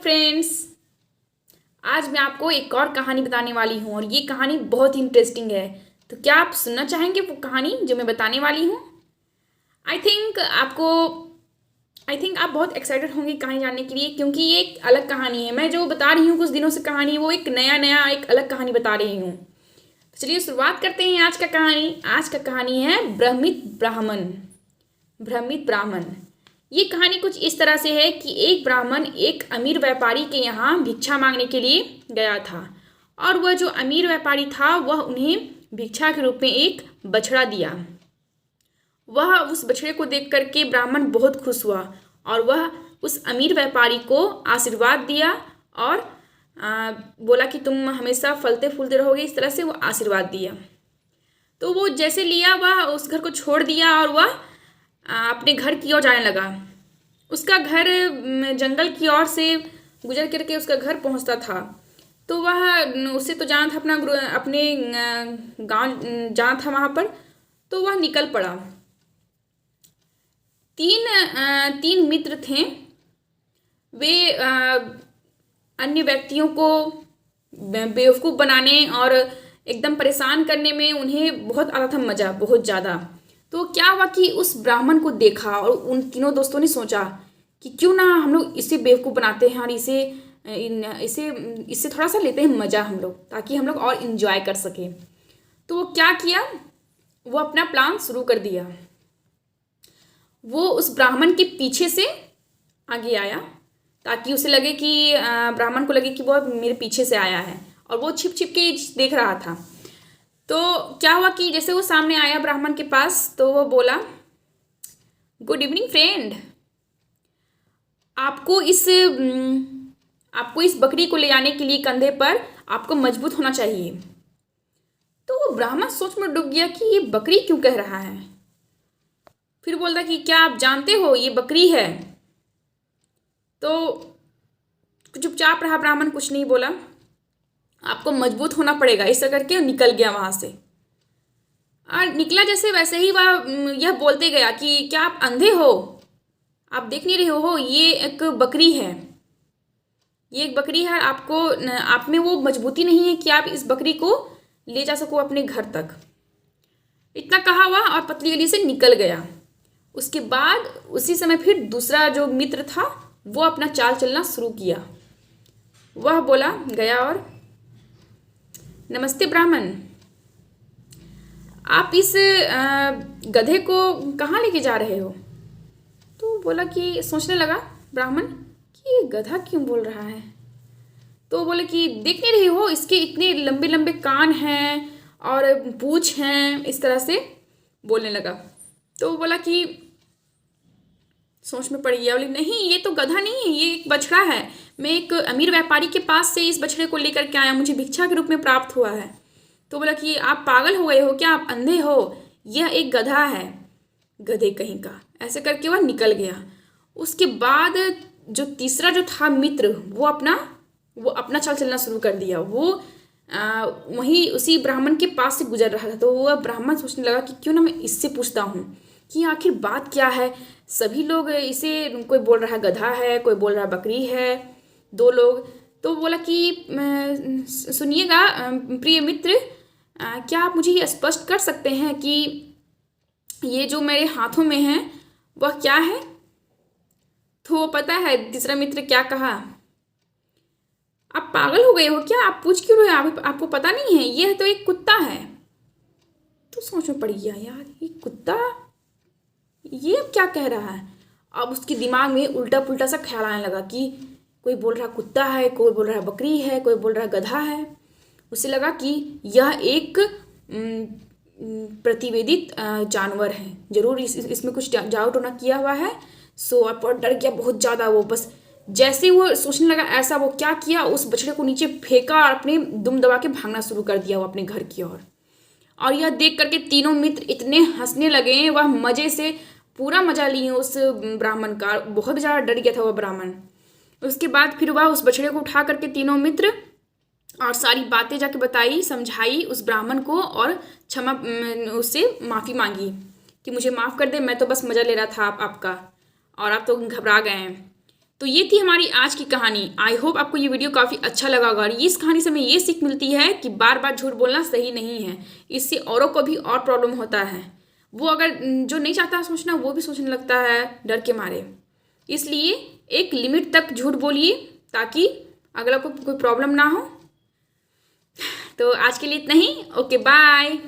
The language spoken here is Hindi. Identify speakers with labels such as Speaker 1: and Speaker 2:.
Speaker 1: फ्रेंड्स। आज मैं आपको एक और कहानी बताने वाली हूँ और ये कहानी बहुत ही इंटरेस्टिंग है। तो क्या आप सुनना चाहेंगे वो कहानी जो मैं बताने वाली हूँ? आई थिंक आपको आई थिंक आप बहुत एक्साइटेड होंगे कहानी जानने के लिए, क्योंकि ये एक अलग कहानी है। मैं जो बता रही हूँ कुछ दिनों से कहानी, वो एक नया एक अलग कहानी बता रही हूँ। तो चलिए शुरुआत करते हैं आज का कहानी। आज का कहानी है भ्रमित ब्राह्मण। ये कहानी कुछ इस तरह से है कि एक ब्राह्मण एक अमीर व्यापारी के यहाँ भिक्षा मांगने के लिए गया था, और वह जो अमीर व्यापारी था वह उन्हें भिक्षा के रूप में एक बछड़ा दिया। वह उस बछड़े को देख करके ब्राह्मण बहुत खुश हुआ और वह उस अमीर व्यापारी को आशीर्वाद दिया और बोला कि तुम हमेशा फलते फूलते रहोगे, इस तरह से वो आशीर्वाद दिया। तो वो जैसे लिया वह उस घर को छोड़ दिया और वह अपने घर की ओर जाने लगा। उसका घर जंगल की ओर से गुजर करके उसका घर पहुंचता था। तो वह उसे तो जाना था अपने गांव जाना था वहाँ पर। तो वह निकल पड़ा। तीन मित्र थे। वे अन्य व्यक्तियों को बेवकूफ़ बनाने और एकदम परेशान करने में उन्हें बहुत आता था मज़ा, बहुत ज़्यादा। तो क्या हुआ कि उस ब्राह्मण को देखा और उन तीनों दोस्तों ने सोचा कि क्यों ना हम लोग इसे बेवकूफ़ बनाते हैं और इससे थोड़ा सा लेते हैं मज़ा हम लोग, ताकि हम लोग और इन्जॉय कर सकें। तो वो क्या किया, वो अपना प्लान शुरू कर दिया। वो उस ब्राह्मण के पीछे से आगे आया ताकि उसे लगे कि ब्राह्मण को लगे कि वो मेरे पीछे से आया है, और वो छिप छिप के देख रहा था। तो क्या हुआ कि जैसे वो सामने आया ब्राह्मण के पास, तो वो बोला, गुड इवनिंग फ्रेंड, आपको इस बकरी को ले जाने के लिए कंधे पर आपको मजबूत होना चाहिए। तो वो ब्राह्मण सोच में डूब गया कि ये बकरी क्यों कह रहा है। फिर बोलता कि क्या आप जानते हो ये बकरी है। तो चुपचाप रहा ब्राह्मण, कुछ नहीं बोला। आपको मजबूत होना पड़ेगा, ऐसा करके निकल गया वहाँ से। और निकला जैसे वैसे ही वह यह बोलते गया कि क्या आप अंधे हो, आप देख नहीं रहे हो, ये एक बकरी है, ये एक बकरी है। आप में वो मजबूती नहीं है कि आप इस बकरी को ले जा सको अपने घर तक। इतना कहा हुआ और पतली गली से निकल गया। उसके बाद उसी समय फिर दूसरा जो मित्र था वो अपना चाल चलना शुरू किया। वह बोला गया और, नमस्ते ब्राह्मण, आप इस गधे को कहाँ लेके जा रहे हो। तो बोला कि सोचने लगा ब्राह्मण कि ये गधा क्यों बोल रहा है। तो बोले कि देख नहीं रहे हो, इसके इतने लंबे लंबे कान हैं और पूंछ हैं, इस तरह से बोलने लगा। तो बोला कि सोच में पड़ गया, बोले नहीं ये तो गधा नहीं है, ये एक बछड़ा है। मैं एक अमीर व्यापारी के पास से इस बछड़े को लेकर के आया, मुझे भिक्षा के रूप में प्राप्त हुआ है। तो बोला कि आप पागल हो गए हो क्या, आप अंधे हो, यह एक गधा है, गधे कहीं का। ऐसे करके वह निकल गया। उसके बाद जो तीसरा जो था मित्र, वो अपना चाल चलना शुरू कर दिया। वो वहीं उसी ब्राह्मण के पास से गुजर रहा था। तो वह ब्राह्मण सोचने लगा कि क्यों ना मैं इससे पूछता हूँ कि आखिर बात क्या है। सभी लोग इसे, कोई बोल रहा गधा है, कोई बोल रहा बकरी है, दो लोग। तो बोला कि सुनिएगा प्रिय मित्र, क्या आप मुझे ये स्पष्ट कर सकते हैं कि ये जो मेरे हाथों में है वह क्या है। तो पता है तीसरा मित्र क्या कहा, आप पागल हो गए हो क्या, आप पूछ क्यों रहे हो, आपको पता नहीं है, यह तो एक कुत्ता है। तो सोच में पड़ गया, यार ये कुत्ता, ये अब क्या कह रहा है। अब उसके दिमाग में उल्टा पुल्टा सा ख्याल आने लगा कि कोई बोल रहा कुत्ता है, कोई बोल रहा बकरी है, कोई बोल रहा गधा है। उसे लगा कि यह एक प्रतिवेदित जानवर है, जरूर इसमें कुछ जादू टोना किया हुआ है। सो और डर गया बहुत ज़्यादा। वो बस जैसे वो सोचने लगा ऐसा, वो क्या किया, उस बछड़े को नीचे फेंका और अपने दुम दबा के भागना शुरू कर दिया वो अपने घर की ओर। और यह देख करके तीनों मित्र इतने हंसने लगे, वह मज़े से पूरा मजा लिए उस ब्राह्मण का। बहुत ज़्यादा डर गया था वह ब्राह्मण। उसके बाद फिर वह उस बछड़े को उठा करके तीनों मित्र और सारी बातें जाके बताई, समझाई उस ब्राह्मण को, और क्षमा उससे माफ़ी मांगी कि मुझे माफ़ कर दे, मैं तो बस मज़ा ले रहा था आपका, और आप तो घबरा गए हैं। तो ये थी हमारी आज की कहानी। आई होप आपको ये वीडियो काफ़ी अच्छा लगा होगा। और इस कहानी से हमें ये सीख मिलती है कि बार बार झूठ बोलना सही नहीं है, इससे औरों को भी और प्रॉब्लम होता है। वो अगर जो नहीं चाहता सोचना, वो भी सोचने लगता है डर के मारे। इसलिए एक लिमिट तक झूठ बोलिए ताकि अगला को कोई प्रॉब्लम ना हो। तो आज के लिए इतना ही। Okay, bye.